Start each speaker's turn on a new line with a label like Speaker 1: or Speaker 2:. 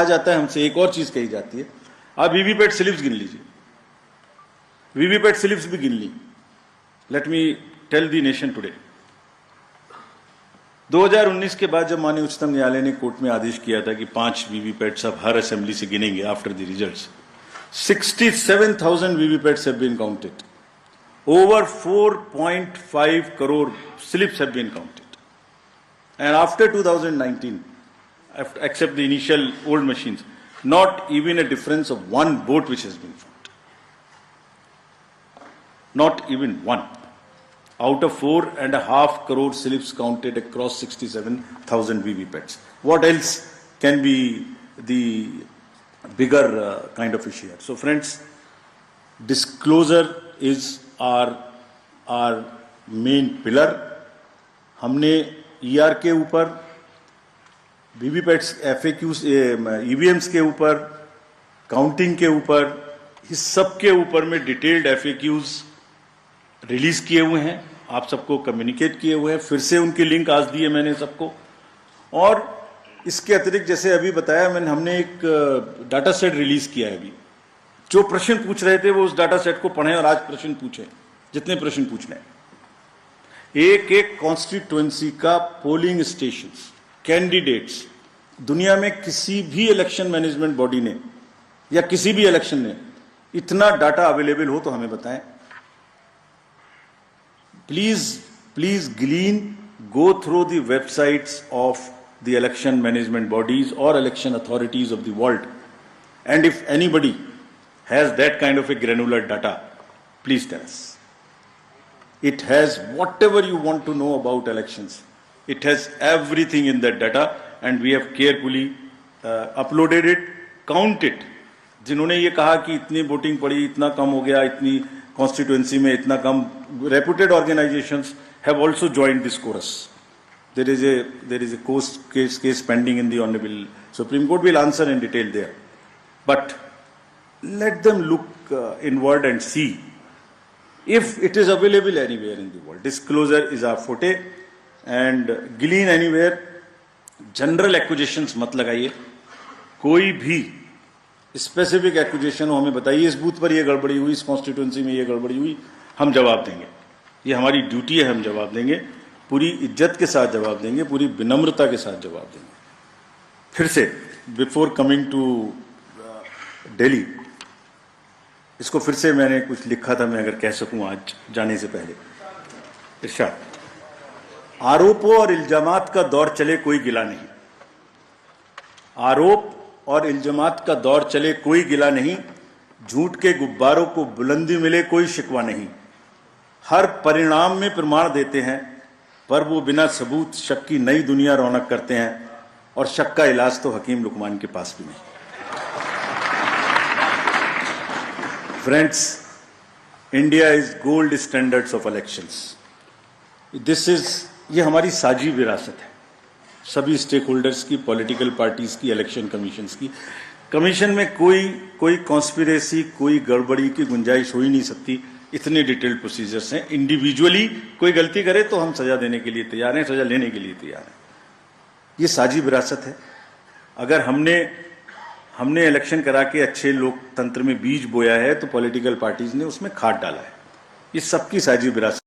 Speaker 1: जाता है हमसे, एक और चीज कही जाती है, आप वीवीपैट स्लिप्स गिन लीजिए, वीवीपैट स्लिप्स भी गिन ली। Let me tell the nation today, 2019 के बाद जब माननीय उच्चतम न्यायालय ने कोर्ट में आदेश किया था कि 5 वीवीपैट सब हर असेंबली से गिनेंगे after the results, 67,000 VVPATs have been counted, over 4.5 crore slips have been counted, and after 2019, except the initial old machines, not even a difference of one vote which has been found, not even one, out of 4.5 crore slips counted across 67,000 VVPATs. What else can be the bigger kind of issue here? So friends, disclosure is our main pillar. हमने ER के ऊपर, वीवीपैट्स, FAQs, EVMs के ऊपर, counting के ऊपर, इस सब के ऊपर में डिटेल्ड एफएक्यूज रिलीज किए हुए हैं, आप सबको कम्युनिकेट किए हुए हैं, फिर से उनके लिंक आज दिए मैंने सबको। और इसके अतिरिक्त जैसे अभी बताया मैंने, हमने एक डाटा सेट रिलीज किया है अभी। जो प्रश्न पूछ रहे थे वो उस डाटा सेट को पढ़ें और आज प्रश्न पूछें, जितने प्रश्न पूछने हैं। एक एक कॉन्स्टिट्यूएंसी का पोलिंग स्टेशंस, कैंडिडेट्स, दुनिया में किसी भी इलेक्शन मैनेजमेंट बॉडी ने या किसी भी इलेक्शन ने इतना डाटा अवेलेबल हो तो हमें बताएं। Please glean, go through the websites of the election management bodies or election authorities of the world, and if anybody has that kind of a granular data, please tell us. It has whatever you want to know about elections. It has everything in that data, and we have carefully uploaded it, counted. जिन्होंने ये कहा कि इतनी voting पड़ी, इतना कम हो गया, इतनी कॉन्स्टिट्यूएंसी में इतना कम, reputed organizations have also joined this chorus. There is a case pending in the Honorable Supreme Court. Will answer in detail there, but let them look inward and see if it is available anywhere in the world. Disclosure is our forte, and glean anywhere. General accusations मत लगाइए, कोई भी specific accusation हो हमें बताइए, इस booth पर ये गड़बड़ी हुई, इस कॉन्स्टिट्यूएंसी में ये गड़बड़ी हुई, हम जवाब देंगे। ये हमारी ड्यूटी है, हम जवाब देंगे, पूरी इज्जत के साथ जवाब देंगे, पूरी विनम्रता के साथ जवाब देंगे। फिर से, बिफोर कमिंग टू दिल्ली, इसको फिर से मैंने कुछ लिखा था, मैं अगर कह सकूं आज जाने से पहले। इरशाद, आरोपों और इल्जामात का दौर चले कोई गिला नहीं, आरोप और इल्जामात का दौर चले कोई गिला नहीं, झूठ के गुब्बारों को बुलंदी मिले कोई शिकवा नहीं, हर परिणाम में प्रमाण देते हैं पर वो बिना सबूत शक की नई दुनिया रौनक करते हैं, और शक का इलाज तो हकीम लुकमान के पास भी नहीं। Friends, India is gold standards of elections. ये हमारी साझी विरासत है, सभी स्टेक होल्डर्स की, पॉलिटिकल पार्टीज की, इलेक्शन कमीशंस की। कमीशन में कोई कॉन्स्पिरेसी, कोई गड़बड़ी की गुंजाइश हो ही नहीं सकती, इतने डिटेल्ड प्रोसीजर्स हैं। इंडिविजुअली कोई गलती करे तो हम सजा देने के लिए तैयार हैं, सजा लेने के लिए तैयार हैं। ये साझी विरासत है। अगर हमने इलेक्शन करा के अच्छे लोकतंत्र में बीज बोया है तो पॉलिटिकल पार्टीज ने उसमें खाद डाला है। ये सबकी साझी विरासत